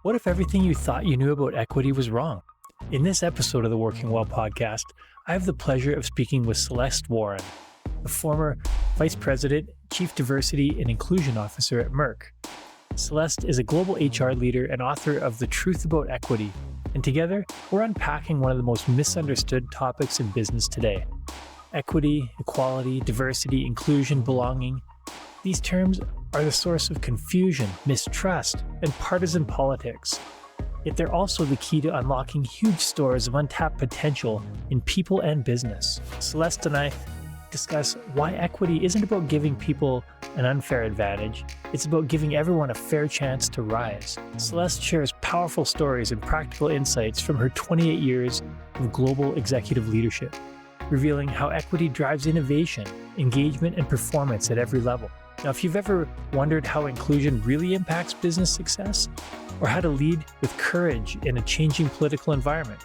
What if everything you thought you knew about equity was wrong? In this episode of the Working Well podcast, I have the pleasure of speaking with Celeste Warren, the former Vice President, Chief Diversity and Inclusion Officer at Merck. Celeste is a global HR leader and author of The Truth About Equity, and together we're unpacking one of the most misunderstood topics in business today. Equity, equality, diversity, inclusion, belonging. These terms are the source of confusion, mistrust, and partisan politics. Yet they're also the key to unlocking huge stores of untapped potential in people and business. Celeste and I discuss why equity isn't about giving people an unfair advantage, it's about giving everyone a fair chance to rise. Celeste shares powerful stories and practical insights from her 28 years of global executive leadership, revealing how equity drives innovation, engagement, and performance at every level. Now, if you've ever wondered how inclusion really impacts business success, or how to lead with courage in a changing political environment,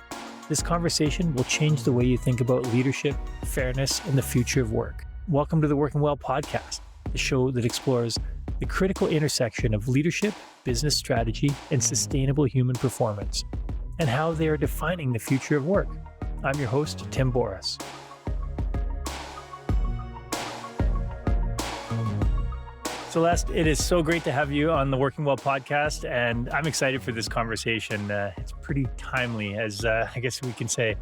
this conversation will change the way you think about leadership, fairness, and the future of work. Welcome to the Working Well podcast, the show that explores the critical intersection of leadership, business strategy, and sustainable human performance, and how they are defining the future of work. I'm your host, Tim Borys. Celeste, it is so great to have you on the Working Well podcast, and I'm excited for this conversation. It's pretty timely, as I guess we can say.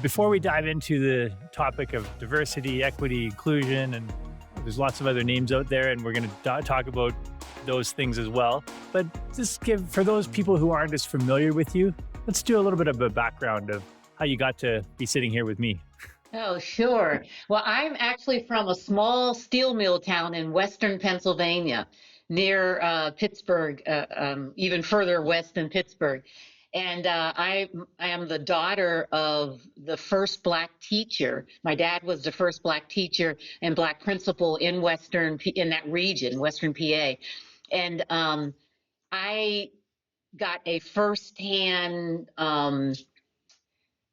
Before we dive into the topic of diversity, equity, inclusion, and there's lots of other names out there, and we're going to talk about those things as well. But just for those people who aren't as familiar with you, let's do a little bit of a background of how you got to be sitting here with me. Oh, sure. Well, I'm actually from a small steel mill town in western Pennsylvania, near Pittsburgh, even further west than Pittsburgh. And I am the daughter of the first Black teacher. My dad was the first Black teacher and Black principal in that region, Western PA. And I got a firsthand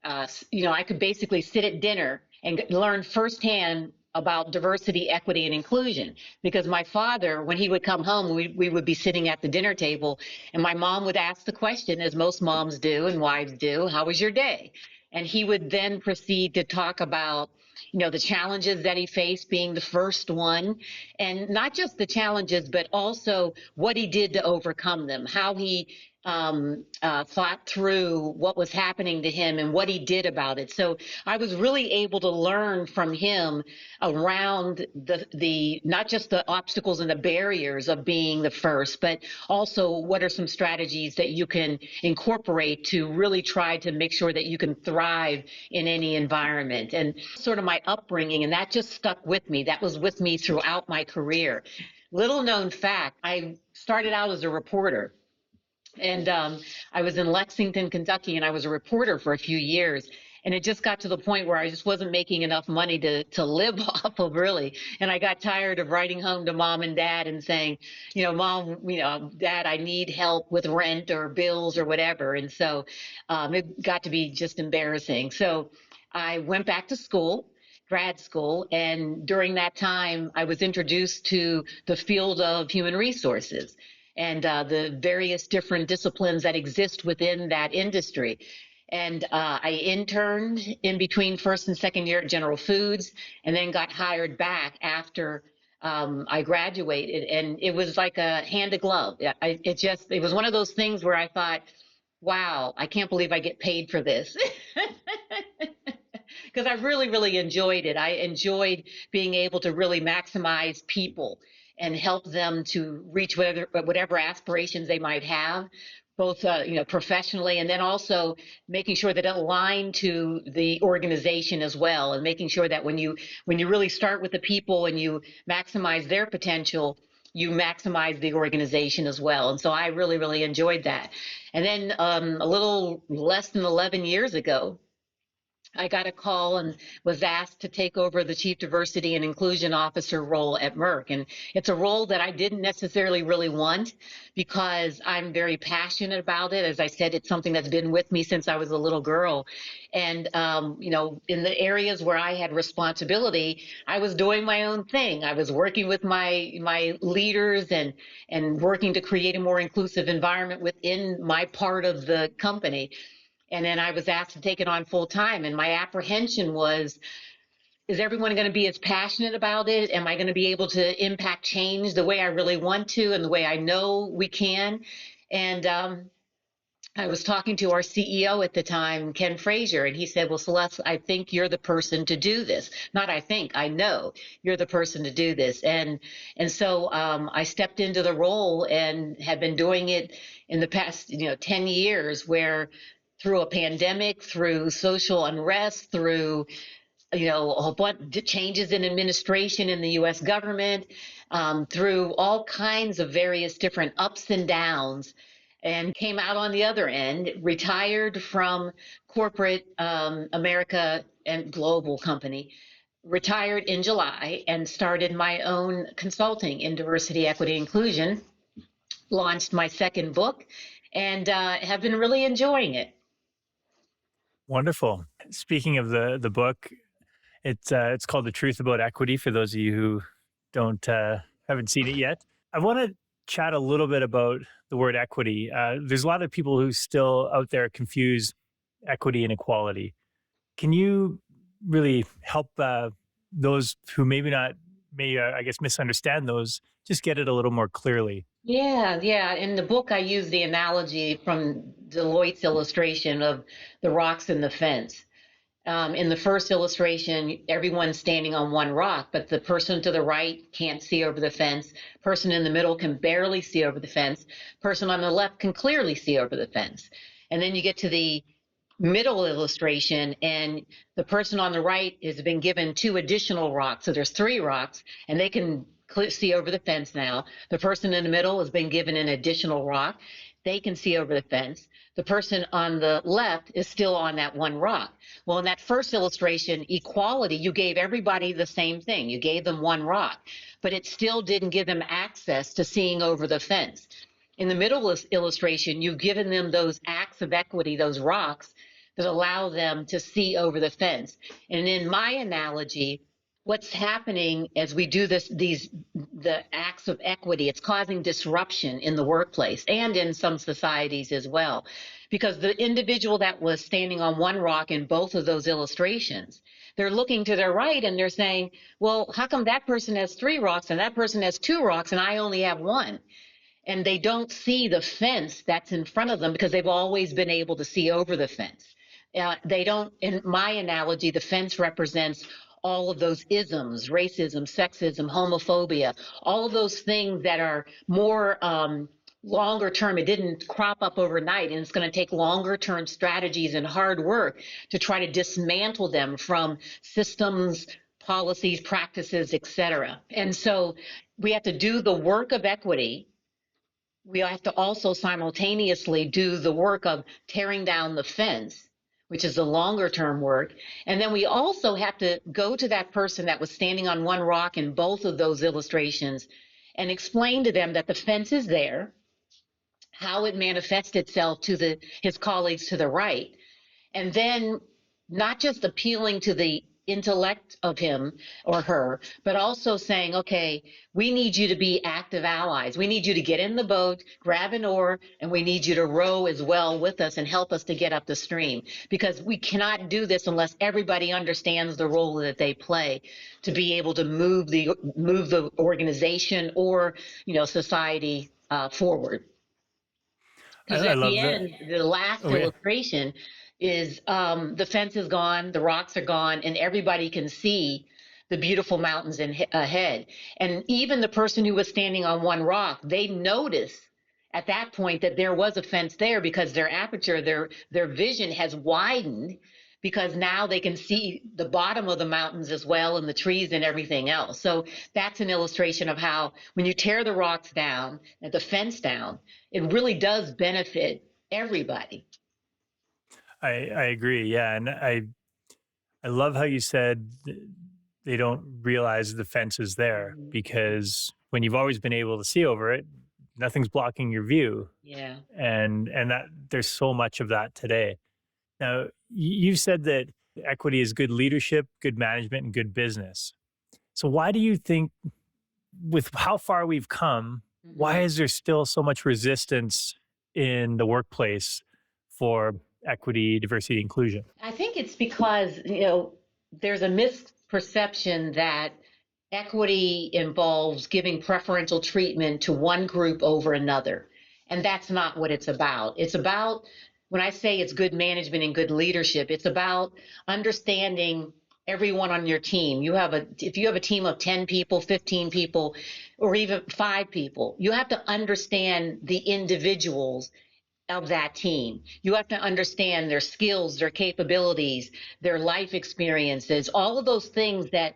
I could basically sit at dinner and learn firsthand about diversity, equity, and inclusion. Because my father, when he would come home, we would be sitting at the dinner table, and my mom would ask the question, as most moms do and wives do, "How was your day?" And he would then proceed to talk about, the challenges that he faced being the first one, and not just the challenges, but also what he did to overcome them, how he thought through what was happening to him and what he did about it. So I was really able to learn from him around the not just the obstacles and the barriers of being the first, but also what are some strategies that you can incorporate to really try to make sure that you can thrive in any environment. And sort of my upbringing, and that just stuck with me. That was with me throughout my career. Little known fact, I started out as a reporter. And I was in Lexington, Kentucky, and I was a reporter for a few years. And it just got to the point where I just wasn't making enough money to live off of, really. And I got tired of writing home to mom and dad and saying, Mom, Dad, I need help with rent or bills or whatever. And so it got to be just embarrassing. So I went back to school, grad school, and during that time, I was introduced to the field of human resources and the various different disciplines that exist within that industry. And I interned in between first and second year at General Foods, and then got hired back after I graduated. And it was like a hand to glove. It was one of those things where I thought, wow, I can't believe I get paid for this. Because I really, really enjoyed it. I enjoyed being able to really maximize people and help them to reach whatever aspirations they might have, both professionally, and then also making sure that it aligned to the organization as well, and making sure that when you really start with the people and you maximize their potential, you maximize the organization as well. And so I really, really enjoyed that. And then a little less than 11 years ago, I got a call and was asked to take over the Chief Diversity and Inclusion Officer role at Merck. And it's a role that I didn't necessarily really want because I'm very passionate about it. As I said, it's something that's been with me since I was a little girl. And, in the areas where I had responsibility, I was doing my own thing. I was working with my leaders and working to create a more inclusive environment within my part of the company. And then I was asked to take it on full time. And my apprehension was, is everyone going to be as passionate about it? Am I going to be able to impact change the way I really want to and the way I know we can? And I was talking to our CEO at the time, Ken Frazier, and he said, well, Celeste, I think you're the person to do this. Not I think, I know you're the person to do this. And so I stepped into the role and have been doing it in the past, 10 years, where through a pandemic, through social unrest, through a whole bunch of changes in administration in the U.S. government, through all kinds of various different ups and downs, and came out on the other end, retired from corporate America and global company, retired in July and started my own consulting in diversity, equity, inclusion, launched my second book, and have been really enjoying it. Wonderful. Speaking of the book, it's called The Truth About Equity for those of you who don't haven't seen it yet. I want to chat a little bit about the word equity. There's a lot of people who still out there confuse equity and equality. Can you really help those who I guess, misunderstand those, just get it a little more clearly? Yeah. In the book, I use the analogy from Deloitte's illustration of the rocks in the fence. In the first illustration, everyone's standing on one rock, but the person to the right can't see over the fence. Person in the middle can barely see over the fence. Person on the left can clearly see over the fence. And then you get to the middle illustration, and the person on the right has been given two additional rocks. So there's three rocks, and they can see over the fence now. The person in the middle has been given an additional rock. They can see over the fence. The person on the left is still on that one rock. Well, in that first illustration, equality, you gave everybody the same thing. You gave them one rock, but it still didn't give them access to seeing over the fence. In the middle illustration, you've given them those acts of equity, those rocks that allow them to see over the fence. And in my analogy, what's happening as we do the acts of equity, it's causing disruption in the workplace and in some societies as well. Because the individual that was standing on one rock in both of those illustrations, they're looking to their right and they're saying, well, how come that person has three rocks and that person has two rocks and I only have one? And they don't see the fence that's in front of them because they've always been able to see over the fence. They don't, in my analogy, the fence represents all of those isms, racism, sexism, homophobia, all of those things that are more longer term. It didn't crop up overnight, and it's going to take longer term strategies and hard work to try to dismantle them from systems, policies, practices, etc. And so we have to do the work of equity. We have to also simultaneously do the work of tearing down the fence, which is the longer term work. And then we also have to go to that person that was standing on one rock in both of those illustrations and explain to them that the fence is there, how it manifests itself to his colleagues to the right, and then not just appealing to the intellect of him or her, but also saying, okay, we need you to be active allies. We need you to get in the boat, grab an oar, and we need you to row as well with us and help us to get up the stream. Because we cannot do this unless everybody understands the role that they play to be able to move the organization or society forward. Because I at the love that. end, the last Oh, yeah. illustration is the fence is gone, the rocks are gone, and everybody can see the beautiful mountains ahead. And even the person who was standing on one rock, they notice at that point that there was a fence there because their aperture, their vision has widened because now they can see the bottom of the mountains as well and the trees and everything else. So that's an illustration of how when you tear the rocks down and the fence down, it really does benefit everybody. I agree. Yeah. And I love how you said they don't realize the fence is there Mhm. because when you've always been able to see over it, nothing's blocking your view. Yeah. And that there's so much of that today. Now, you said that equity is good leadership, good management, and good business. So why do you think, with how far we've come, why Mhm. is there still so much resistance in the workplace for equity, diversity, inclusion? I think it's because, there's a misperception that equity involves giving preferential treatment to one group over another. And that's not what it's about. It's about, when I say it's good management and good leadership, it's about understanding everyone on your team. If you have a team of 10 people, 15 people, or even 5 people, you have to understand the individuals of that team. You have to understand their skills, their capabilities, their life experiences, all of those things that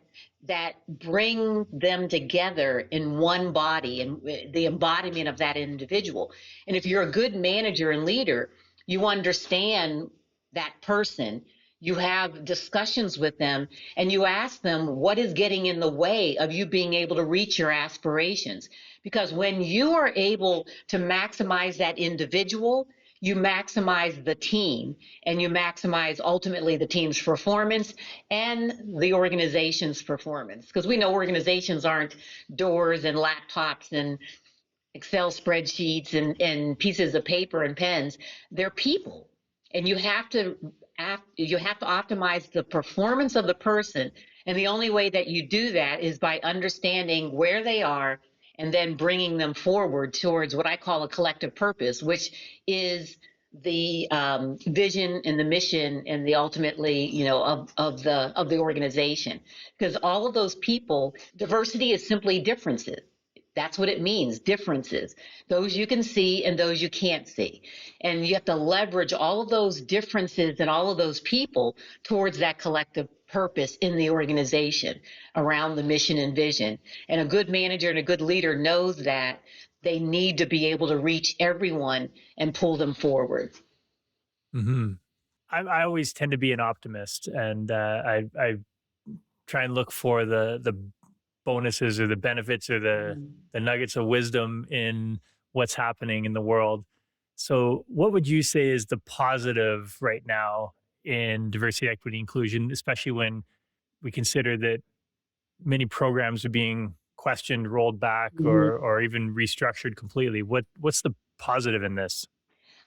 bring them together in one body and the embodiment of that individual. And if you're a good manager and leader, you understand that person. You have discussions with them and you ask them what is getting in the way of you being able to reach your aspirations. Because when you are able to maximize that individual, you maximize the team and you maximize ultimately the team's performance and the organization's performance. Because we know organizations aren't doors and laptops and Excel spreadsheets and pieces of paper and pens. They're people. And you have to optimize the performance of the person. And the only way that you do that is by understanding where they are and then bringing them forward towards what I call a collective purpose, which is the vision and the mission and the ultimately, of the organization. Because all of those people, diversity is simply differences. That's what it means, differences. Those you can see and those you can't see. And you have to leverage all of those differences and all of those people towards that collective purpose in the organization around the mission and vision. And a good manager and a good leader knows that they need to be able to reach everyone and pull them forward. Hmm. I always tend to be an optimist, and I try and look for the bonuses or the benefits or the nuggets of wisdom in what's happening in the world. So, what would you say is the positive right now in diversity, equity, inclusion, especially when we consider that many programs are being questioned, rolled back, Mhm. or even restructured completely? What's the positive in this?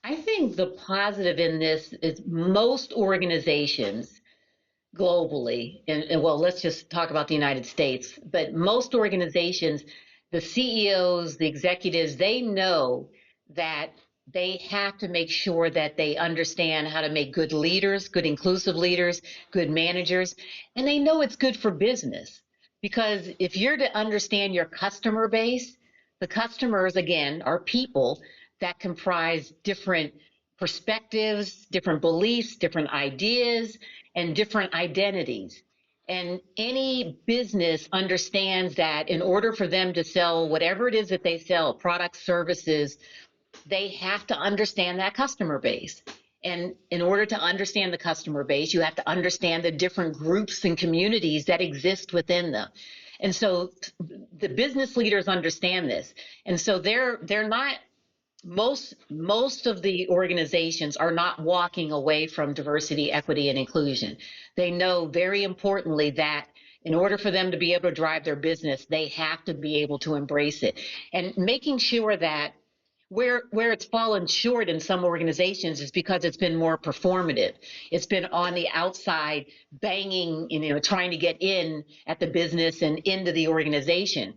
I think the positive in this is most organizations globally, and well, let's just talk about the United States, but most organizations, the CEOs, the executives, they know that they have to make sure that they understand how to make good leaders, good inclusive leaders, good managers, and they know it's good for business. Because if you're to understand your customer base, the customers, again, are people that comprise different perspectives, different beliefs, different ideas, and different identities. And any business understands that in order for them to sell whatever it is that they sell, products, services, they have to understand that customer base. And in order to understand the customer base, you have to understand the different groups and communities that exist within them. And so the business leaders understand this. And so they're not most of the organizations are not walking away from diversity, equity, and inclusion. They know very importantly that in order for them to be able to drive their business, they have to be able to embrace it. And making sure that where it's fallen short in some organizations is because it's been more performative. It's been on the outside banging, trying to get in at the business and into the organization.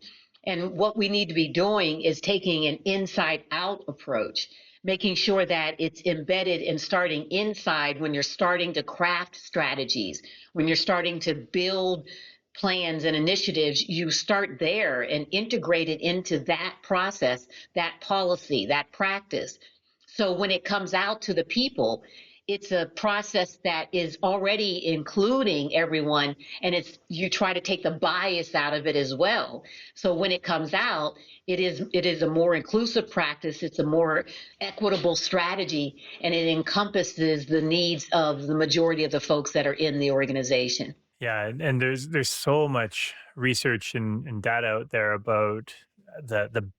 And what we need to be doing is taking an inside out approach, making sure that it's embedded and starting inside when you're starting to craft strategies, when you're starting to build plans and initiatives, you start there and integrate it into that process, that policy, that practice. So when it comes out to the people, it's a process that is already including everyone, and you try to take the bias out of it as well. So when it comes out, it is a more inclusive practice, it's a more equitable strategy, and it encompasses the needs of the majority of the folks that are in the organization. Yeah, and there's so much research and data out there about the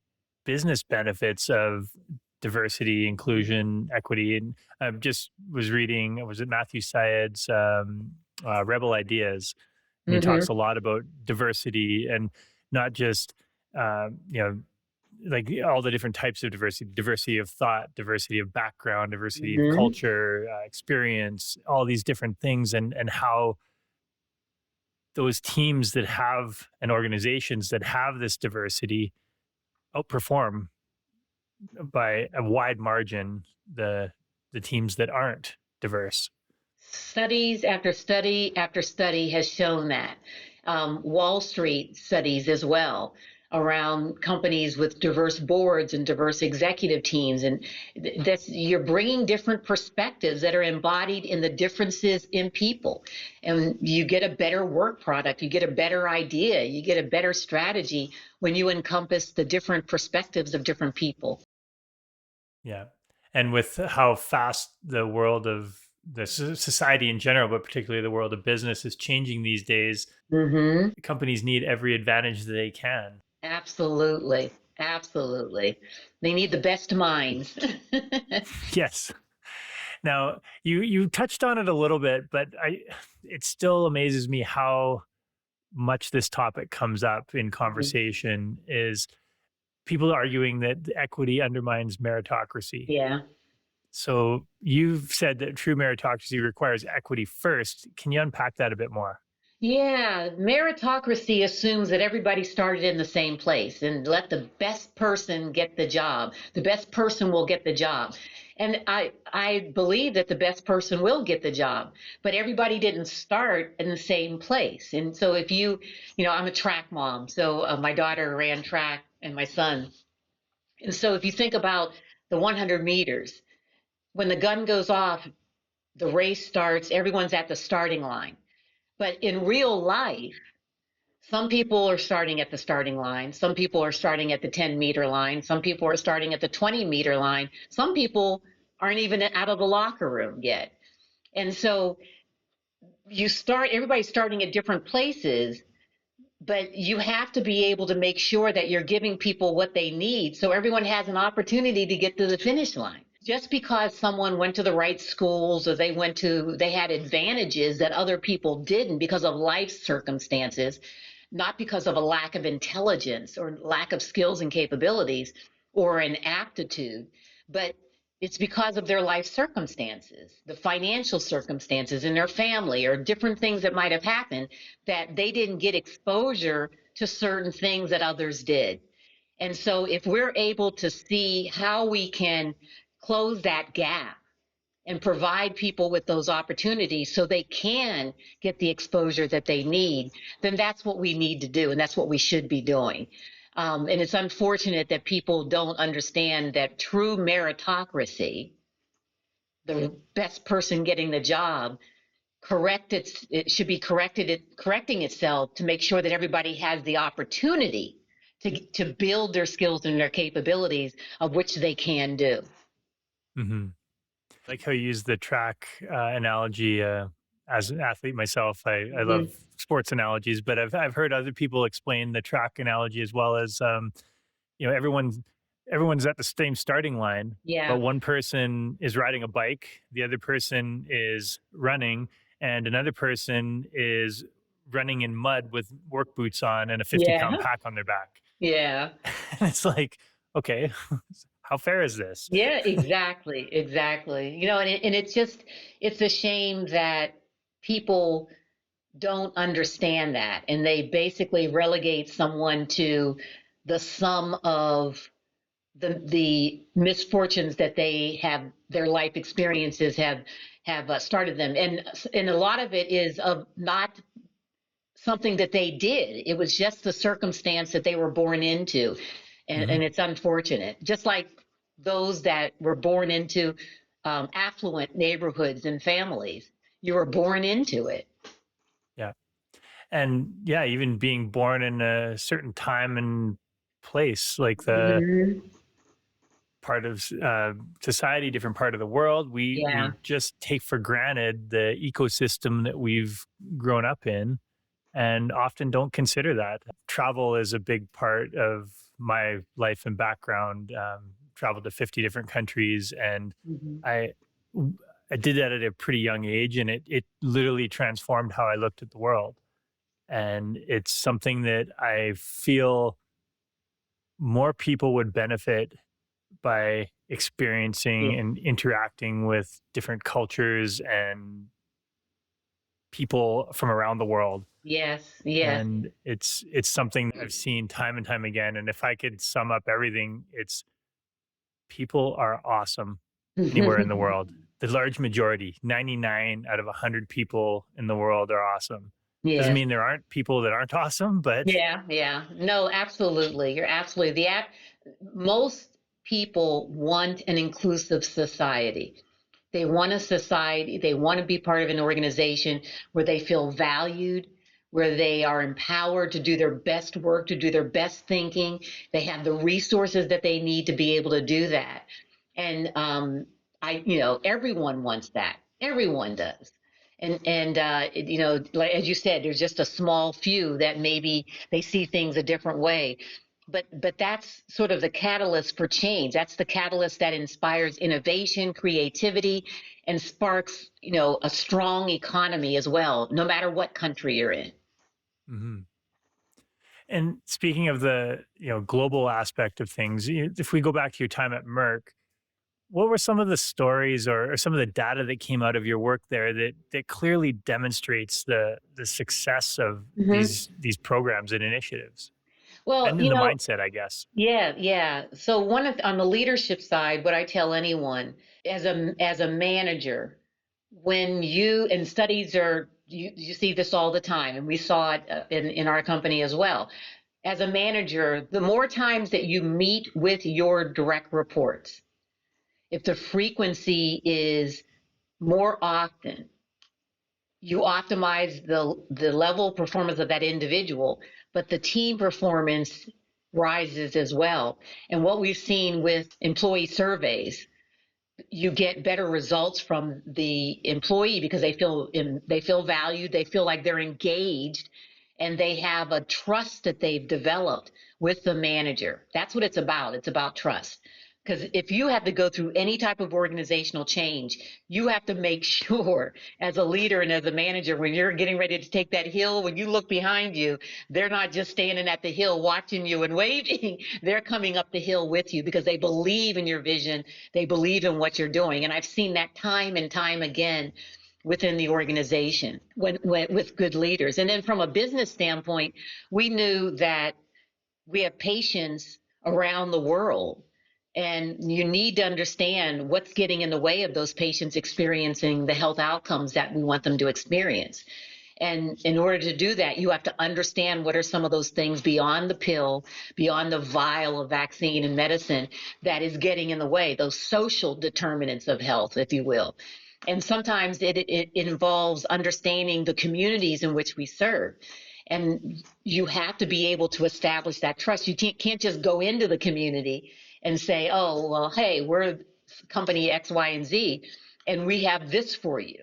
business benefits of diversity, inclusion, equity, and I just was reading. Was it Matthew Syed's Rebel Ideas? And he Mm-hmm. talks a lot about diversity and not just like all the different types of diversity, diversity of thought, diversity of background, diversity of Mm-hmm. culture, experience, all these different things, and how those teams that have and organizations that have this diversity outperform by a wide margin the teams that aren't diverse. Studies after study after study has shown that. Wall Street studies as well around companies with diverse boards and diverse executive teams. And that's, you're bringing different perspectives that are embodied in the differences in people. And you get a better work product, you get a better idea, you get a better strategy when you encompass the different perspectives of different people. Yeah. And with how fast the world of the society in general, but particularly the world of business is changing these days, Mm-hmm. companies need every advantage that they can. Absolutely. Absolutely. They need the best minds. Yes. Now, you touched on it a little bit, but it still amazes me how much this topic comes up in conversation is people arguing that equity undermines meritocracy. Yeah. So you've said that true meritocracy requires equity first. Can you unpack that a bit more? Yeah, meritocracy assumes that everybody started in the same place and let the best person get the job. The best person will get the job. And I believe that the best person will get the job, but everybody didn't start in the same place. And so if I'm a track mom, so my daughter ran track and my son. And so if you think about the 100 meters, when the gun goes off, the race starts, everyone's at the starting line. But in real life, some people are starting at the starting line. Some people are starting at the 10-meter line. Some people are starting at the 20-meter line. Some people aren't even out of the locker room yet. And so everybody's starting at different places, but you have to be able to make sure that you're giving people what they need so everyone has an opportunity to get to the finish line. Just because someone went to the right schools or they had advantages that other people didn't because of life circumstances, not because of a lack of intelligence or lack of skills and capabilities or an aptitude, but it's because of their life circumstances, the financial circumstances in their family, or different things that might have happened that they didn't get exposure to certain things that others did. And so, if we're able to see how we can close that gap and provide people with those opportunities so they can get the exposure that they need, then that's what we need to do, and that's what we should be doing. And it's unfortunate that people don't understand that true meritocracy, the best person getting the job, it should be correcting itself to make sure that everybody has the opportunity to build their skills and their capabilities of which they can do. Hmm. Like how you use the track analogy. As an athlete myself, I love Mhm. sports analogies, but I've heard other people explain the track analogy as well as everyone's at the same starting line, but Yeah, one person is riding a bike, the other person is running, and another person is running in mud with work boots on and a 50-pound yeah, pack on their back. yeah. And it's like, okay, how fair is this? Yeah, exactly, exactly. And it's a shame that people don't understand that, and they basically relegate someone to the sum of the misfortunes that their life experiences have started them, and a lot of it is of not something that they did. It was just the circumstance that they were born into. Hmm. And it's unfortunate. Just like those that were born into affluent neighborhoods and families. You were born into it. Yeah. And yeah, even being born in a certain time and place, like the Hmm. part of society, different part of the world, Yeah. we just take for granted the ecosystem that we've grown up in, and often don't consider that. Travel is a big part of my life and background. Traveled to 50 different countries, and Hmm. I I did that at a pretty young age, and it literally transformed how I looked at the world. And it's something that I feel more people would benefit by Yeah. experiencing and interacting with different cultures and people from around the world. Yes. Yes. And it's something I've seen time and time again. And if I could sum up everything, it's people are awesome anywhere in the world. The large majority, 99 out of 100 people in the world are awesome. Doesn't Yes. mean there aren't people that aren't awesome, but Yeah, yeah. No, absolutely. You're absolutely most people want an inclusive society. They want a society, they want to be part of an organization where they feel valued, where they are empowered to do their best work, to do their best thinking. They have the resources that they need to be able to do that. And everyone wants that. Everyone does. And like as you said, there's just a small few that maybe they see things a different way. But that's sort of the catalyst for change. That's the catalyst that inspires innovation, creativity, and sparks, a strong economy as well, no matter what country you're in. Mhm. And speaking of the global aspect of things, if we go back to your time at Merck, what were some of the stories or some of the data that came out of your work there that clearly demonstrates the success of Hmm. these programs and initiatives Well, and in the mindset, I guess. yeah, yeah. So on the leadership side, what I tell anyone as a manager, when you and studies are you see this all the time, and we saw it in our company as well. As a manager, the more times that you meet with your direct reports, if the frequency is more often, you optimize the level of performance of that individual, but the team performance rises as well. And what we've seen with employee surveys, you get better results from the employee because they feel valued, they feel like they're engaged, and they have a trust that they've developed with the manager. That's what it's about. It's about trust. Because if you have to go through any type of organizational change, you have to make sure as a leader and as a manager, when you're getting ready to take that hill, when you look behind you, they're not just standing at the hill watching you and waving. They're coming up the hill with you because they believe in your vision, they believe in what you're doing. And I've seen that time and time again within the organization with good leaders. And then from a business standpoint, we knew that we have patients around the world. And you need to understand what's getting in the way of those patients experiencing the health outcomes that we want them to experience. And in order to do that, you have to understand what are some of those things beyond the pill, beyond the vial of vaccine and medicine that is getting in the way, those social determinants of health, if you will. And sometimes it involves understanding the communities in which we serve. And you have to be able to establish that trust. You can't just go into the community and say, oh, well, hey, we're company X, Y, and Z, and we have this for you.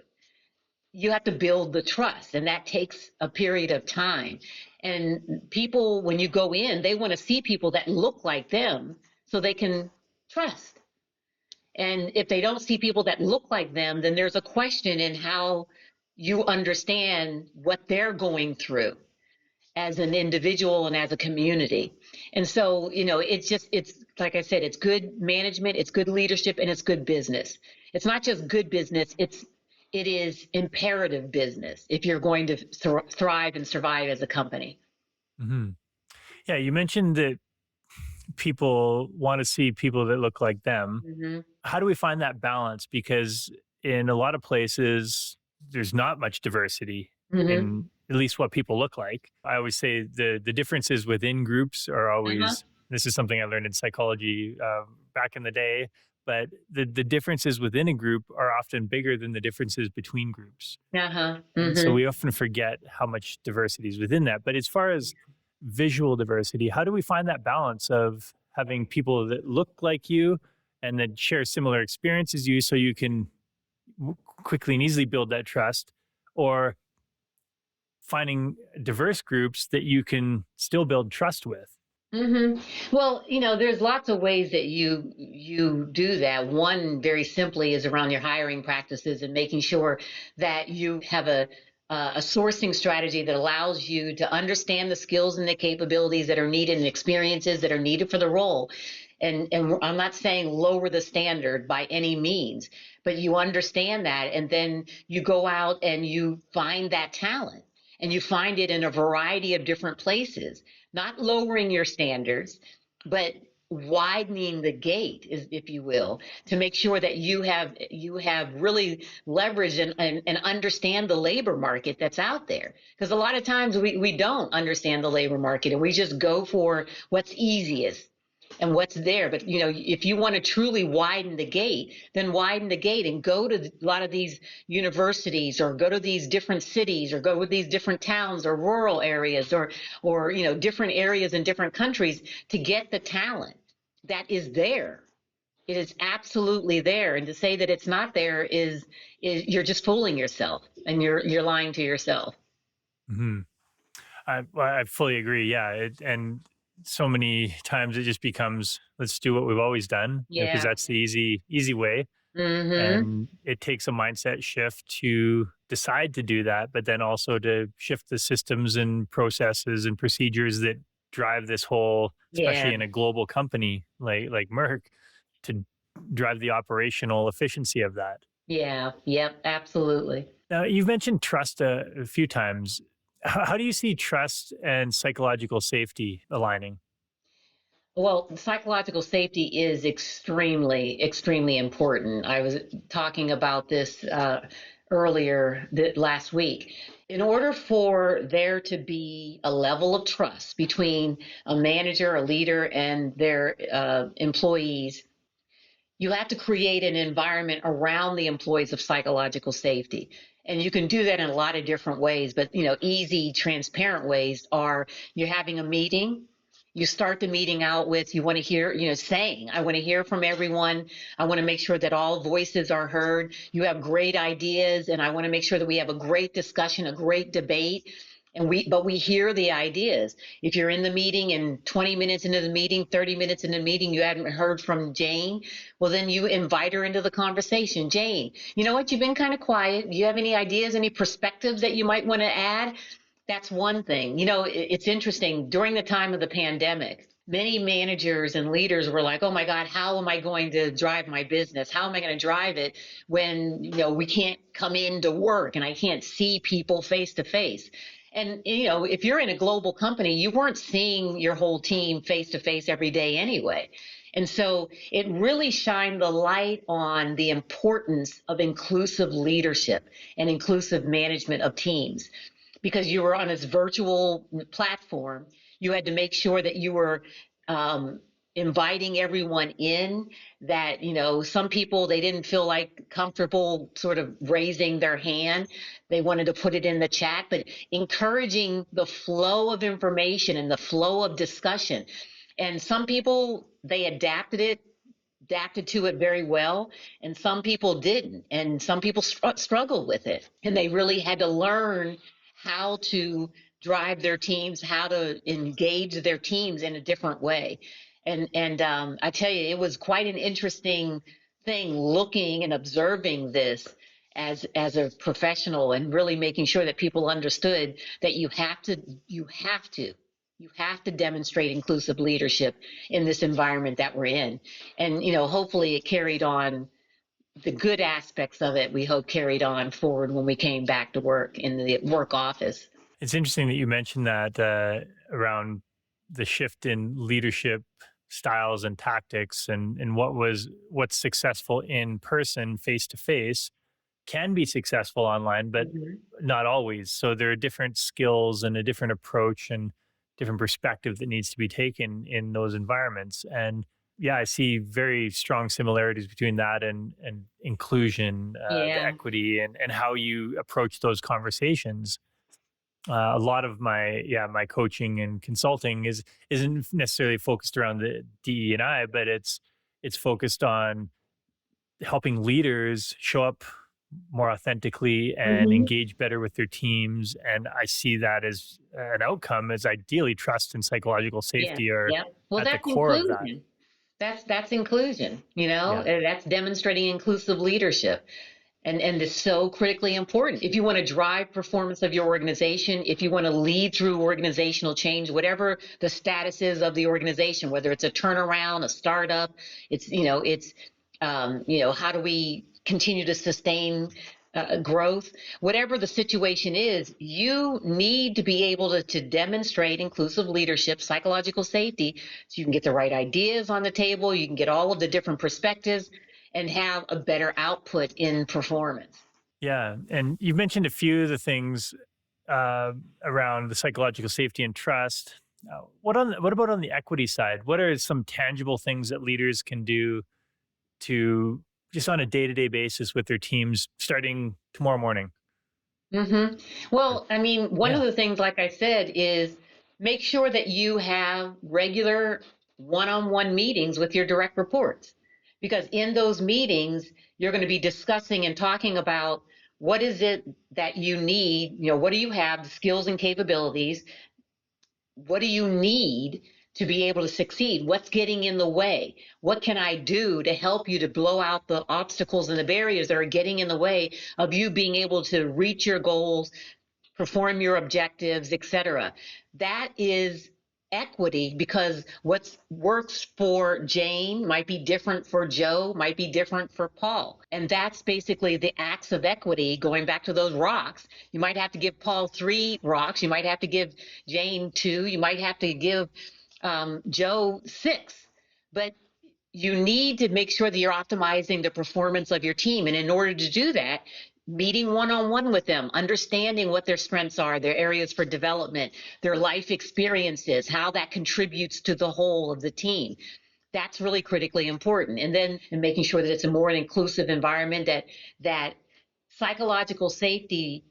You have to build the trust, and that takes a period of time. And people, when you go in, they want to see people that look like them so they can trust. And if they don't see people that look like them, then there's a question in how you understand what they're going through as an individual and as a community. And so, it's like I said, it's good management, it's good leadership, and it's good business. It's not just good business, it is imperative business if you're going to thrive and survive as a company. Hmm. Yeah, you mentioned that people want to see people that look like them. Hmm. How do we find that balance? Because in a lot of places, there's not much diversity Hmm. in at least what people look like. I always say the differences within groups are Uh-huh. always. This is something I learned in psychology back in the day. but the differences within a group are often bigger than the differences between groups. Uh-huh. And so Mm-hmm. we often forget how much diversity is within that. But as far as visual diversity, how do we find that balance of having people that look like you and that share similar experiences as you so you can quickly and easily build that trust, or finding diverse groups that you can still build trust with? Hmm. Well, there's lots of ways that you do that. One, very simply, is around your hiring practices and making sure that you have a sourcing strategy that allows you to understand the skills and the capabilities that are needed and experiences that are needed for the role. And I'm not saying lower the standard by any means, but you understand that, and then you go out and you find that talent, and you find it in a variety of different places, not lowering your standards, but widening the gate, if you will, to make sure that you have really leverage and understand the labor market that's out there. Because a lot of times we don't understand the labor market, and we just go for what's easiest and what's there. But if you want to truly widen the gate, then widen the gate and go to a lot of these universities, or go to these different cities, or go with these different towns or rural areas, or different areas in different countries, to get the talent that is there. It is absolutely there, and to say that it's not there is you're just fooling yourself, and you're lying to yourself. Hmm. I fully agree. Yeah. And so many times it just becomes, let's do what we've always done, because Yeah. that's the easy way. Mm-hmm. And it takes a mindset shift to decide to do that, but then also to shift the systems and processes and procedures that drive this whole, Yeah. especially in a global company like Merck, to drive the operational efficiency of that. Yeah. Yep. Absolutely. Now, you've mentioned trust a few times. How do you see trust and psychological safety aligning? Well, psychological safety is extremely, extremely important. I was talking about this earlier last week. In order for there to be a level of trust between a manager, a leader, and their employees, you have to create an environment around the employees of psychological safety. And you can do that in a lot of different ways, but easy, transparent ways are: you're having a meeting. You start the meeting out with, you want to hear, saying, I want to hear from everyone. I want to make sure that all voices are heard. You have great ideas, and I want to make sure that we have a great discussion, a great debate. But we hear the ideas. If you're in the meeting and 20 minutes into the meeting, 30 minutes into the meeting, you hadn't heard from Jane, well, then you invite her into the conversation. Jane, you know what? You've been kind of quiet. Do you have any ideas, any perspectives that you might want to add? That's one thing. It's interesting. During the time of the pandemic, many managers and leaders were like, oh my God, how am I going to drive my business? How am I going to drive it when, we can't come into work and I can't see people face to face? And, if you're in a global company, you weren't seeing your whole team face to face every day anyway. And so it really shined the light on the importance of inclusive leadership and inclusive management of teams. Because you were on this virtual platform, you had to make sure that you were um, inviting everyone in. That some people, they didn't feel like comfortable sort of raising their hand. They wanted to put it in the chat, but encouraging the flow of information and the flow of discussion. And some people, they adapted to it very well, and some people didn't, and some people struggled with it, and they really had to learn how to drive their teams, how to engage their teams in a different way. And I tell you, it was quite an interesting thing, looking and observing this as a professional, and really making sure that people understood that you have to demonstrate inclusive leadership in this environment that we're in. And hopefully it carried on, the good aspects of it, we hope, carried on forward when we came back to work in the work office. It's interesting that you mentioned that around the shift in leadership styles and tactics, and what's successful in person, face to face, can be successful online, but Mhm. not always. So there are different skills and a different approach and different perspective that needs to be taken in those environments. And yeah, I see very strong similarities between that and inclusion, the Yeah. equity, and how you approach those conversations. A lot of my coaching and consulting isn't necessarily focused around the DE and I, but it's focused on helping leaders show up more authentically and Hmm. engage better with their teams. And I see that as an outcome, as ideally trust and psychological Yeah. safety are Yeah. Well, at the that's core of that. inclusion. That's inclusion, Yeah. that's demonstrating inclusive leadership. And it's so critically important. If you want to drive performance of your organization, if you want to lead through organizational change, whatever the status is of the organization, whether it's a turnaround, a startup, how do we continue to sustain growth? Whatever the situation is, you need to be able to demonstrate inclusive leadership, psychological safety, so you can get the right ideas on the table, you can get all of the different perspectives, and have a better output in performance. Yeah. And you've mentioned a few of the things uh, around the psychological safety and trust. What about on the equity side? What are some tangible things that leaders can do to just on a day to day basis with their teams starting tomorrow morning? Hmm. Well, I mean, one of Yeah. the things, like I said, is make sure that you have regular one-on-one meetings with your direct reports. Because in those meetings, you're going to be discussing and talking about what is it that you need, what do you have, the skills and capabilities, what do you need to be able to succeed? What's getting in the way? What can I do to help you to blow out the obstacles and the barriers that are getting in the way of you being able to reach your goals, perform your objectives, etc. That is equity, because what works for Jane might be different for Joe, might be different for Paul. And that's basically the acts of equity. Going back to those rocks, you might have to give Paul 3 rocks, you might have to give Jane 2, you might have to give Joe 6. But you need to make sure that you're optimizing the performance of your team. And in order to do that, meeting one on one with them, understanding what their strengths are, their areas for development, their life experiences, how that contributes to the whole of the team. That's really critically important. And then making sure that it's a more inclusive environment, that psychological safety,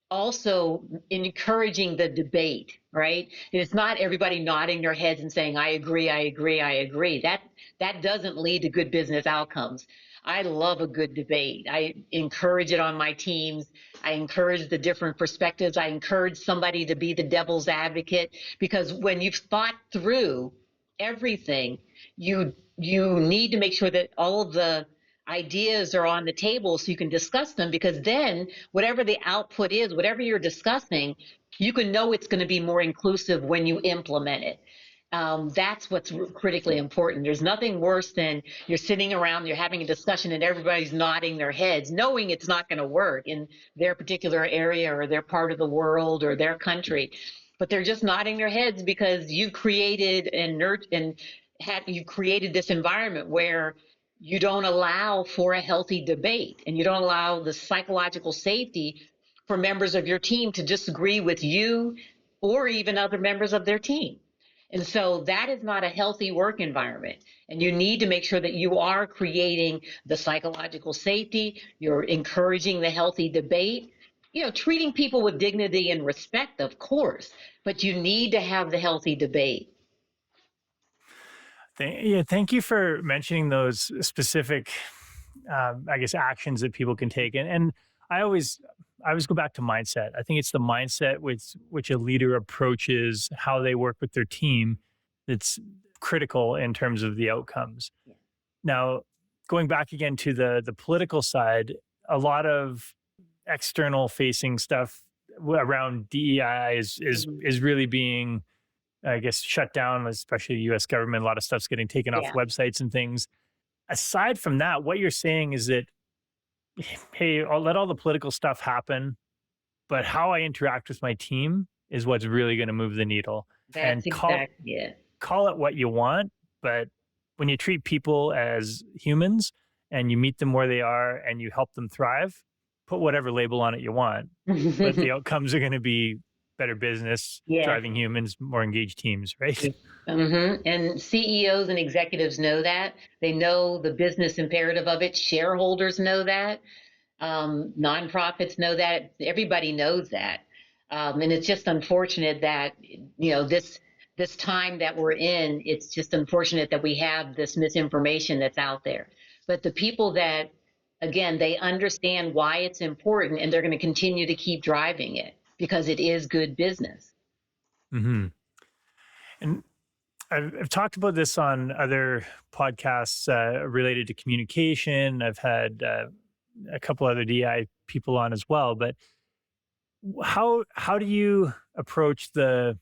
also encouraging the debate, right? It's not everybody nodding their heads and saying, I agree, I agree, I agree. That doesn't lead to good business outcomes. I love a good debate. I encourage it on my teams. I encourage the different perspectives. I encourage somebody to be the devil's advocate, because when you've thought through everything, you need to make sure that all of the ideas are on the table so you can discuss them, because then whatever the output is, whatever you're discussing, you can know it's going to be more inclusive when you implement it. That's what's critically important. There's nothing worse than you're sitting around, you're having a discussion, and everybody's nodding their heads, knowing it's not going to work in their particular area or their part of the world or their country. But they're just nodding their heads because you've created you created this environment where you don't allow for a healthy debate, and you don't allow the psychological safety for members of your team to disagree with you or even other members of their team. And so that is not a healthy work environment. And you need to make sure that you are creating the psychological safety, you're encouraging the healthy debate, treating people with dignity and respect, of course, but you need to have the healthy debate. Yeah, thank you for mentioning those specific, I guess, actions that people can take. And I always, I always go back to mindset. I think it's the mindset with which a leader approaches how they work with their team that's critical in terms of the outcomes. Yeah. Now, going back again to the political side, a lot of external facing stuff around DEI Mhm. is really being, I guess, shut down, especially the US government. A lot of stuff's getting taken off Yeah. websites and things. Aside from that, what you're saying is that, hey, I'll let all the political stuff happen, but how I interact with my team is what's really going to move the needle. That's And exactly it. call it what you want, but when you treat people as humans and you meet them where they are and you help them thrive, put whatever label on it you want, but the outcomes are going to be better business, Yes. driving humans, more engaged teams, right? And CEOs and executives know that. They know the business imperative of it. Shareholders know that. Nonprofits know that. Everybody knows that. And it's just unfortunate that, this time that we're in, it's just unfortunate that we have this misinformation that's out there. But the people that, again, they understand why it's important and they're going to continue to keep driving it because it is good business. Hmm. And I've talked about this on other podcasts related to communication. I've had a couple other DI people on as well. But how do you approach the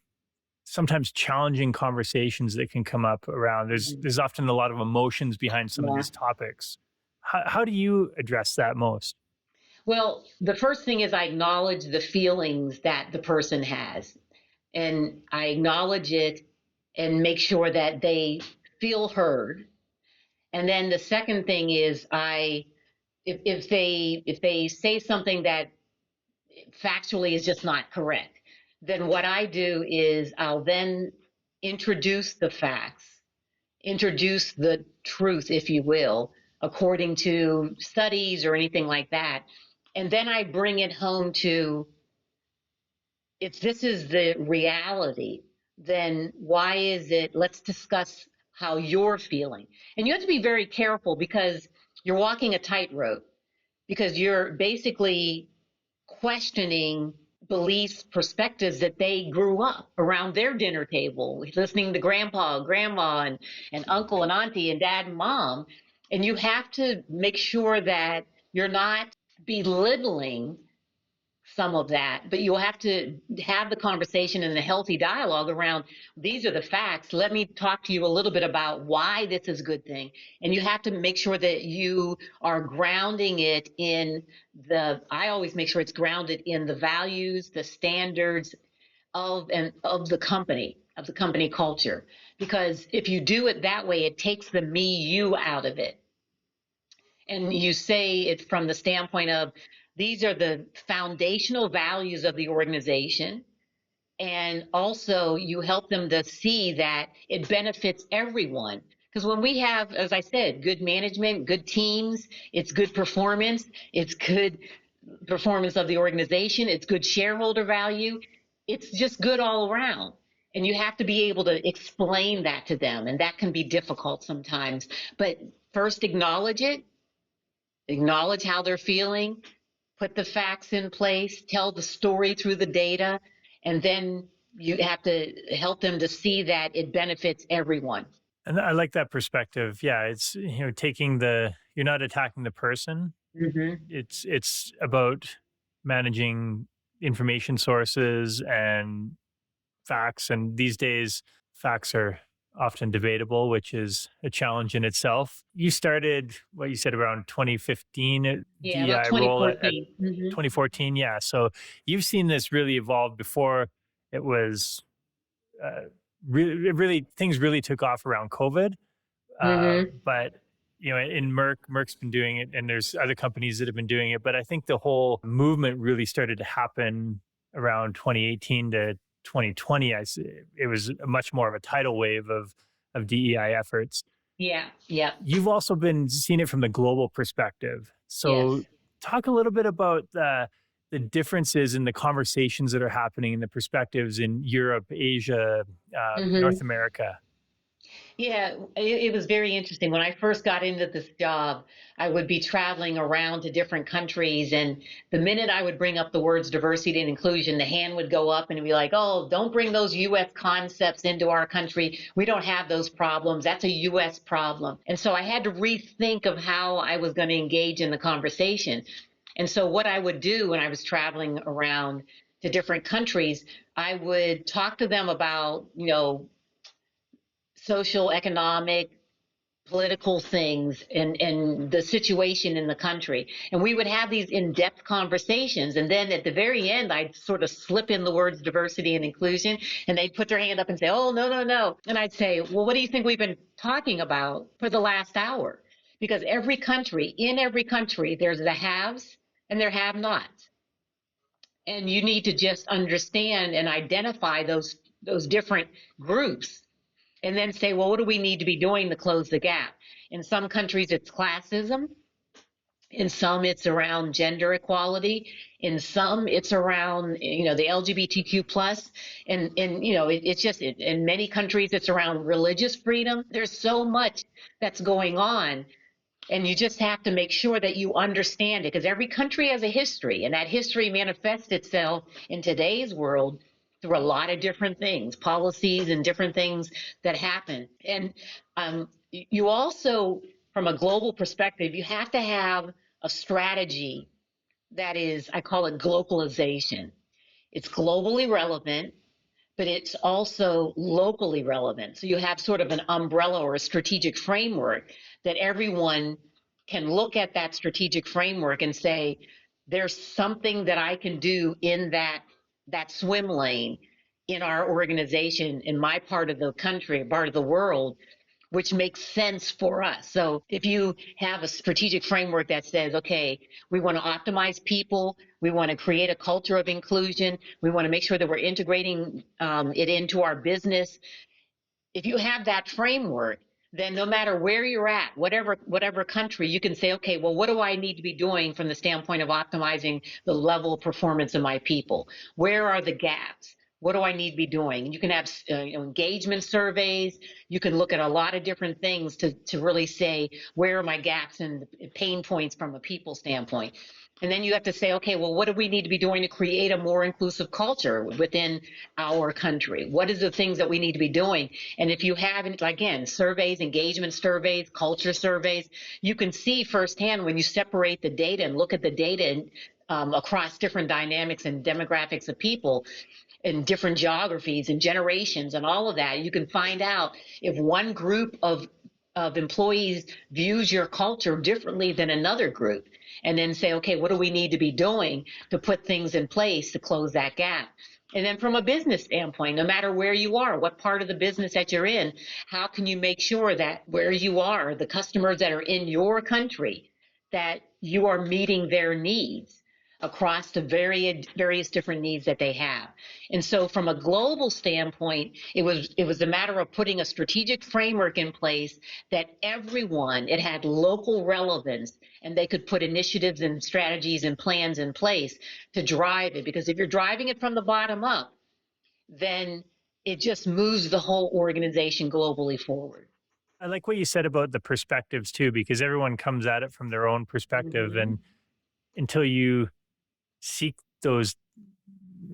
sometimes challenging conversations that can come up around? There's often a lot of emotions behind some of Yeah. these topics. How do you address that most? Well, the first thing is I acknowledge the feelings that the person has, and I acknowledge it and make sure that they feel heard. And then the second thing is if they say something that factually is just not correct, then what I do is I'll then introduce the facts, introduce the truth, if you will, according to studies or anything like that. And then I bring it home to, if this is the reality, then why is it? Let's discuss how you're feeling. And you have to be very careful because you're walking a tightrope, because you're basically questioning beliefs, perspectives that they grew up around their dinner table, listening to grandpa, grandma, and uncle and auntie and dad and mom. And you have to make sure that you're not belittling some of that, but you'll have to have the conversation and the healthy dialogue around, these are the facts. Let me talk to you a little bit about why this is a good thing. And you have to make sure that you are grounding it in I always make sure it's grounded in the values, the standards of the company culture. Because if you do it that way, it takes the me, you out of it. And you say it from the standpoint of, these are the foundational values of the organization. And also you help them to see that it benefits everyone. Because when we have, as I said, good management, good teams, it's good performance, it's good performance of the organization, it's good shareholder value, it's just good all around. And you have to be able to explain that to them. And that can be difficult sometimes. But first, acknowledge it, acknowledge how they're feeling, put the facts in place, tell the story through the data, and then you have to help them to see that it benefits everyone. And I like that perspective. Yeah, it's taking you're not attacking the person. Mm-hmm. It's about managing information sources and facts. And these days, facts are often debatable, which is a challenge in itself. You started what you said around 2015 Yeah, about DEI role at 2014. Mm-hmm. 2014. Yeah. So you've seen this really evolve before it was uh, really, things really took off around COVID. Mm-hmm. But in Merck's been doing it, and there's other companies that have been doing it. But I think the whole movement really started to happen around 2018 to 2020. It was much more of a tidal wave of DEI efforts. Yeah, yeah, You've also been seeing it from the global perspective. So yes. talk a little bit about the differences in the conversations that are happening and the perspectives in Europe, Asia, Mm-hmm. North America. Yeah, it was very interesting. When I first got into this job, I would be traveling around to different countries. And the minute I would bring up the words diversity and inclusion, the hand would go up and it'd be like, oh, don't bring those US concepts into our country. We don't have those problems. That's a US problem. And so I had to rethink of how I was going to engage in the conversation. And so what I would do when I was traveling around to different countries, I would talk to them about, social, economic, political things and the situation in the country. And we would have these in-depth conversations. And then at the very end, I'd sort of slip in the words diversity and inclusion, and they'd put their hand up and say, oh, no, no, no. And I'd say, well, what do you think we've been talking about for the last hour? Because in every country, there's the haves and there have nots. And you need to just understand and identify those different groups and then say, well, what do we need to be doing to close the gap? In some countries, it's classism. In some, it's around gender equality. In some, it's around, the LGBTQ plus. And it's just, in many countries, it's around religious freedom. There's so much that's going on. And you just have to make sure that you understand it, because every country has a history, and that history manifests itself in today's world through a lot of different things, policies and different things that happen. And you also, from a global perspective, you have to have a strategy that is, I call it globalization. It's globally relevant, but it's also locally relevant. So you have sort of an umbrella or a strategic framework that everyone can look at that strategic framework and say, there's something that I can do in that swim lane in our organization, in my part of the country, part of the world, which makes sense for us. So if you have a strategic framework that says, okay, we want to optimize people, we want to create a culture of inclusion, we want to make sure that we're integrating it into our business. If you have that framework, then no matter where you're at, whatever country, you can say, okay, well, what do I need to be doing from the standpoint of optimizing the level of performance of my people? Where are the gaps? What do I need to be doing? You can have engagement surveys. You can look at a lot of different things to really say, where are my gaps and pain points from a people standpoint? And then you have to say, okay, well, what do we need to be doing to create a more inclusive culture within our country? What is the things that we need to be doing? And if you have, again, surveys, engagement surveys, culture surveys, you can see firsthand when you separate the data and look at the data across different dynamics and demographics of people in different geographies and generations and all of that, you can find out if one group of employees views your culture differently than another group, and then say, okay, what do we need to be doing to put things in place to close that gap? And then from a business standpoint, no matter where you are, what part of the business that you're in, how can you make sure that where you are, the customers that are in your country, that you are meeting their needs across the various different needs that they have. And so from a global standpoint, it was a matter of putting a strategic framework in place that it had local relevance, and they could put initiatives and strategies and plans in place to drive it. Because if you're driving it from the bottom up, then it just moves the whole organization globally forward. I like what you said about the perspectives too, because everyone comes at it from their own perspective. Mm-hmm. And until you seek those,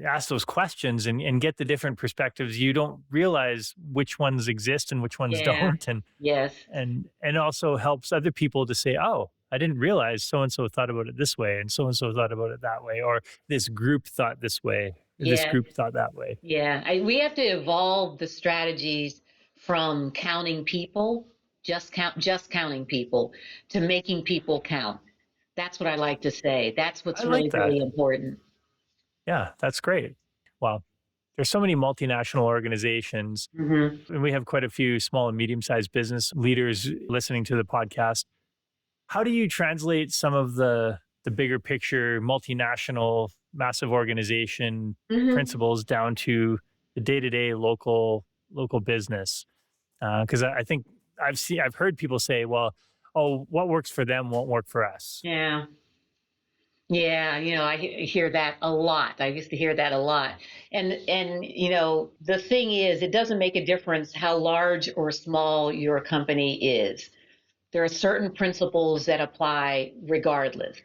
ask those questions and get the different perspectives, you don't realize which ones exist and which ones Yeah. don't. And Yes. and also helps other people to say, oh, I didn't realize so and so thought about it this way, and so thought about it that way, or this group thought this way, or this Yeah. group thought that way. Yeah, we have to evolve the strategies from counting people, just counting people, to making people count. That's what I like to say. That's I what's like really, that. really important. Yeah, that's great. Well, there's so many multinational organizations, Mm-hmm. and we have quite a few small and medium-sized business leaders listening to the podcast. How do you translate some of the bigger picture, multinational, massive organization Mm-hmm. principles down to the day-to-day local business? Because I think I've heard people say, well, oh, what works for them won't work for us. Yeah. Yeah, I hear that a lot. I used to hear that a lot. And the thing is, it doesn't make a difference how large or small your company is. There are certain principles that apply regardless.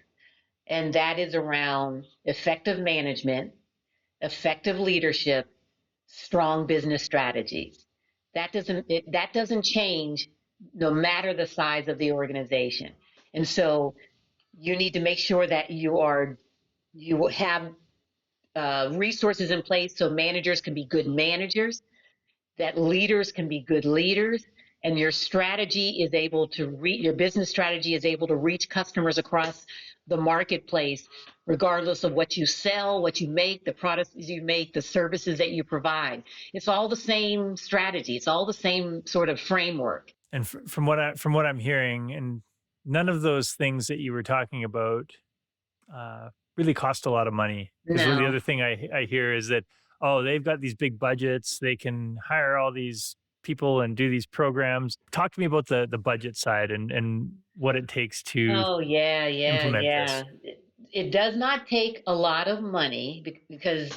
And that is around effective management, effective leadership, strong business strategies. That doesn't change no matter the size of the organization. And so you need to make sure that you have resources in place so managers can be good managers, that leaders can be good leaders, and your business strategy is able to reach customers across the marketplace, regardless of what you sell, what you make, the products you make, the services that you provide. It's all the same strategy. It's all the same sort of framework. And from what I'm hearing, and none of those things that you were talking about really cost a lot of money. Because the No. other thing I hear is that, oh, they've got these big budgets, they can hire all these people and do these programs. Talk to me about the budget side and what it takes to Oh, yeah, yeah, implement yeah. this. It does not take a lot of money because,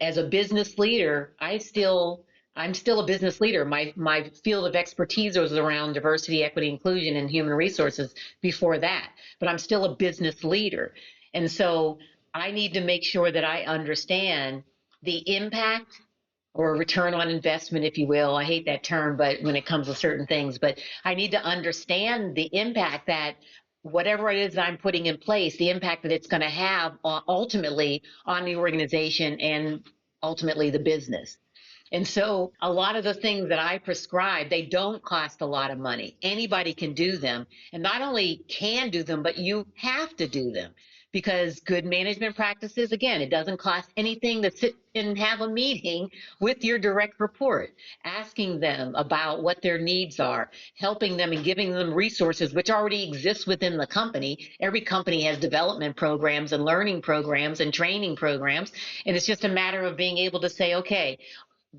as a business leader, I'm still a business leader. My field of expertise was around diversity, equity, inclusion, and human resources before that, but I'm still a business leader. And so I need to make sure that I understand the impact or return on investment, if you will. I hate that term, but when it comes to certain things, but I need to understand the impact that whatever it is that I'm putting in place, the impact that it's going to have ultimately on the organization and ultimately the business. And so a lot of the things that I prescribe, they don't cost a lot of money. Anybody can do them. And not only can do them, but you have to do them because good management practices, again, it doesn't cost anything to sit and have a meeting with your direct report, asking them about what their needs are, helping them and giving them resources which already exist within the company. Every company has development programs and learning programs and training programs. And it's just a matter of being able to say, okay,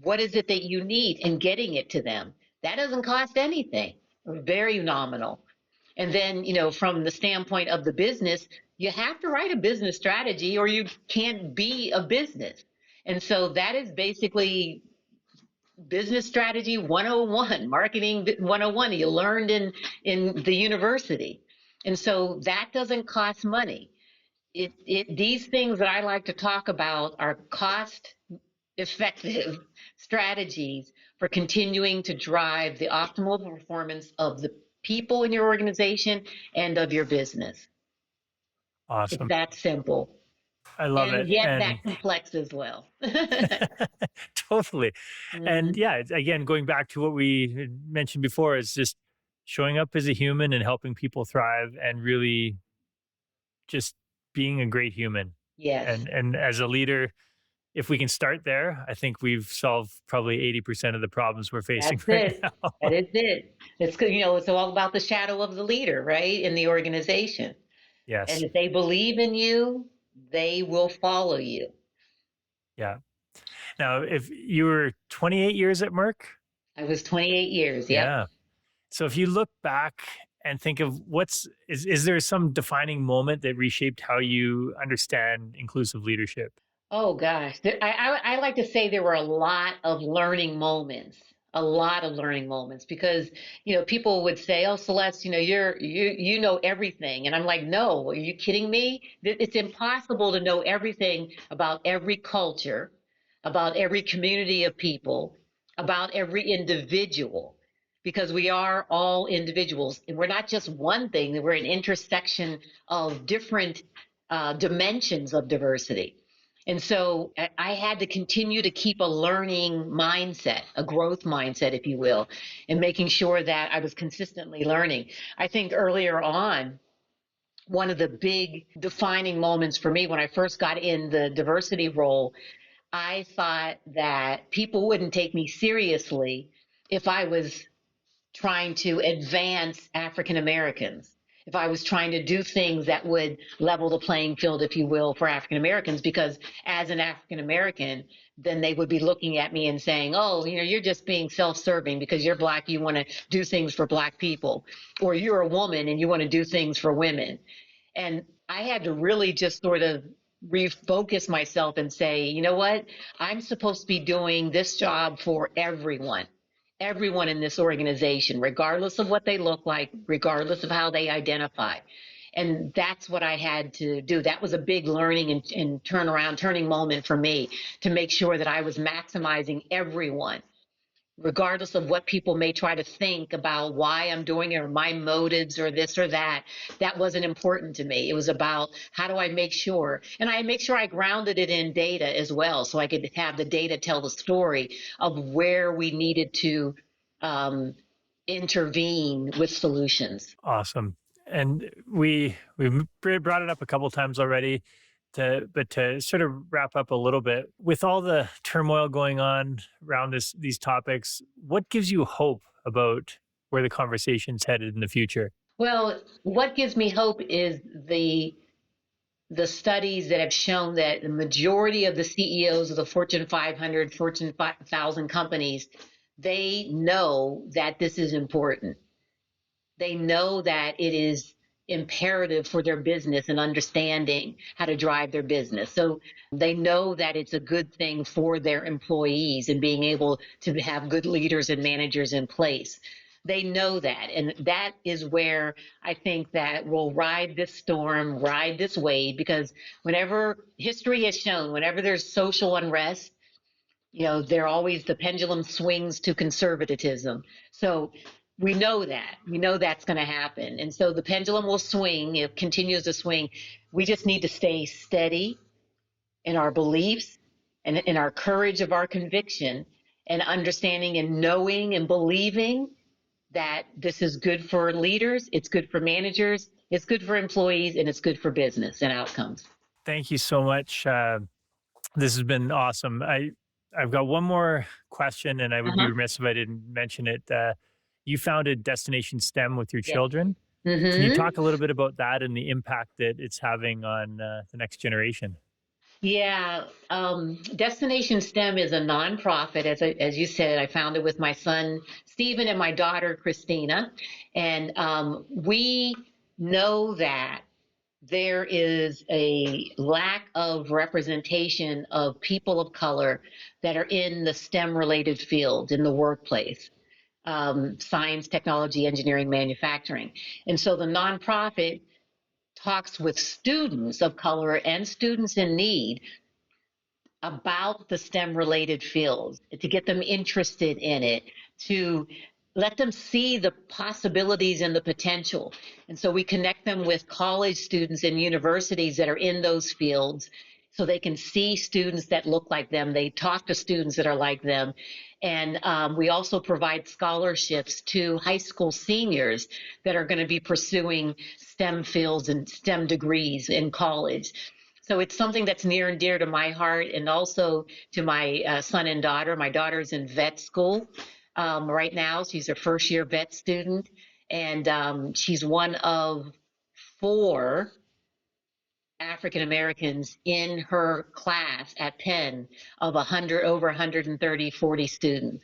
what is it that you need and getting it to them? That doesn't cost anything, very nominal. And then, from the standpoint of the business, you have to write a business strategy or you can't be a business. And so that is basically business strategy 101, marketing 101 you learned in the university. And so that doesn't cost money. These things that I like to talk about are cost effective strategies for continuing to drive the optimal performance of the people in your organization and of your business. It's Awesome. that simple I love and it. yet that And complex as well. totally. And Mhm. yeah, again, going back to what we had mentioned before, is just showing up as a human and helping people thrive and really just being a great human. Yes, And as a leader, if we can start there, I think we've solved probably 80% of the problems we're facing that's right it. now. That is it. It's good. It's all about the shadow of the leader, right? In the organization. And Yes. if they believe in you, they will follow you. Yeah. Now, if you were 28 years at Merck, I was 28 years. Yep. yeah. So if you look back and think of is there some defining moment that reshaped how you understand inclusive leadership? Oh gosh, I like to say there were a lot of learning moments because people would say, "Oh, Celeste, you know everything," and I'm like, "No, are you kidding me? It's impossible to know everything about every culture, about every community of people, about every individual." Because we are all individuals, and we're not just one thing. We're an intersection of different dimensions of diversity. And so I had to continue to keep a learning mindset, a growth mindset, if you will, and making sure that I was consistently learning. I think earlier on, one of the big defining moments for me when I first got in the diversity role, I thought that people wouldn't take me seriously if I was trying to advance African Americans, if I was trying to do things that would level the playing field, if you will, for African Americans, because as an African American, then they would be looking at me and saying, oh, you're just being self serving because you're Black, you want to do things for Black people, or you're a woman and you want to do things for women. And I had to really just sort of refocus myself and say, you know what? I'm supposed to be doing this job for everyone in this organization, regardless of what they look like, regardless of how they identify. And that's what I had to do. That was a big learning and turning moment for me to make sure that I was maximizing everyone regardless of what people may try to think about why I'm doing it or my motives or this or that. That wasn't important to me. It was about how do I make sure, and I make sure I grounded it in data as well, so I could have the data tell the story of where we needed to um, intervene with solutions. Awesome. And we brought it up a couple times already. To sort of wrap up a little bit, with all the turmoil going on around these topics, what gives you hope about where the conversation's headed in the future? Well, what gives me hope is the studies that have shown that the majority of the CEOs of the Fortune 500, Fortune 5,000 companies, they know that this is important. They know that it is imperative for their business and understanding how to drive their business. So they know that it's a good thing for their employees and being able to have good leaders and managers in place. They know that. And that is where I think that we'll ride this storm, ride this wave, because whenever history has shown, whenever there's social unrest, they're always, the pendulum swings to conservatism. So we know that. We know that's going to happen. And so the pendulum will swing. It continues to swing. We just need to stay steady in our beliefs and in our courage of our conviction and understanding and knowing and believing that this is good for leaders, it's good for managers, it's good for employees, and it's good for business and outcomes. Thank you so much. This has been awesome. I've got one more question, and I would be remiss if I didn't mention it. You founded Destination STEM with your children. Can you talk a little bit about that and the impact that it's having on the next generation? Yeah, Destination STEM is a nonprofit. As you said, I founded with my son Stephen and my daughter Christina, and we know that there is a lack of representation of people of color that are in the STEM-related fields in the workplace. Science, technology, engineering, manufacturing. And so the nonprofit talks with students of color and students in need about the STEM-related fields, to get them interested in it, to let them see the possibilities and the potential. And so we connect them with college students and universities that are in those fields so they can see students that look like them. They talk to students that are like them. And we also provide scholarships to high school seniors that are going to be pursuing STEM fields and STEM degrees in college. So it's something that's near and dear to my heart, and also to my son and daughter. My daughter's in vet school right now. She's a first-year vet student, and she's one of 4 African Americans in her class at Penn of over 130, 40 students.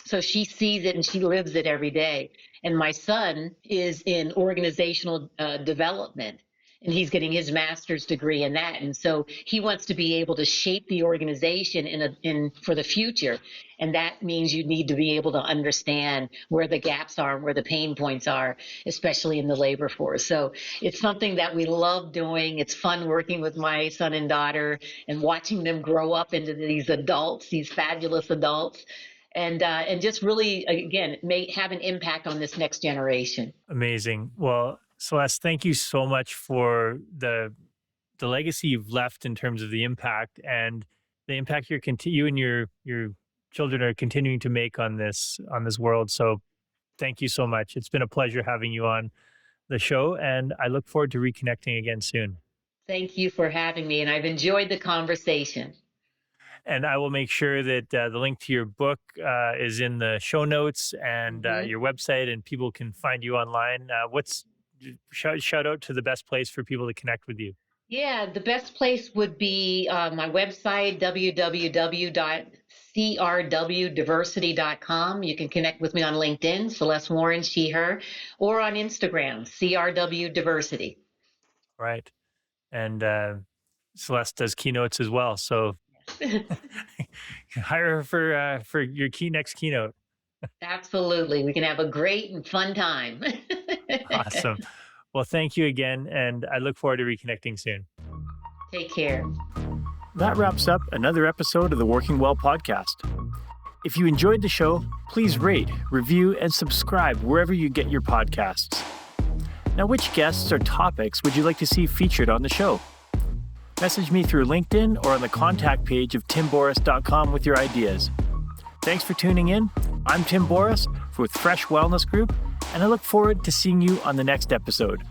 So she sees it and she lives it every day. And my son is in organizational development, and he's getting his master's degree in that. And so he wants to be able to shape the organization for the future. And that means you need to be able to understand where the gaps are and where the pain points are, especially in the labor force. So it's something that we love doing. It's fun working with my son and daughter and watching them grow up into these adults, these fabulous adults. And just really, again, may have an impact on this next generation. Amazing. Well, Celeste, thank you so much for the legacy you've left in terms of the impact and the impact you and your children are continuing to make on this world. So thank you so much. It's been a pleasure having you on the show, and I look forward to reconnecting again soon. Thank you for having me, and I've enjoyed the conversation. And I will make sure that the link to your book is in the show notes and your website, and people can find you online. Shout out to the best place for people to connect with you. Yeah, the best place would be my website, www.crwdiversity.com. You can connect with me on LinkedIn, Celeste Warren, she, her, or on Instagram, CRW Diversity. Right. And Celeste does keynotes as well. So hire her for your next keynote. Absolutely. We can have a great and fun time. Awesome. Well, thank you again, and I look forward to reconnecting soon. Take care. That wraps up another episode of the Working Well podcast. If you enjoyed the show, please rate, review, and subscribe wherever you get your podcasts. Now, which guests or topics would you like to see featured on the show? Message me through LinkedIn or on the contact page of timborys.com with your ideas. Thanks for tuning in. I'm Tim Borys with Fresh Wellness Group, and I look forward to seeing you on the next episode.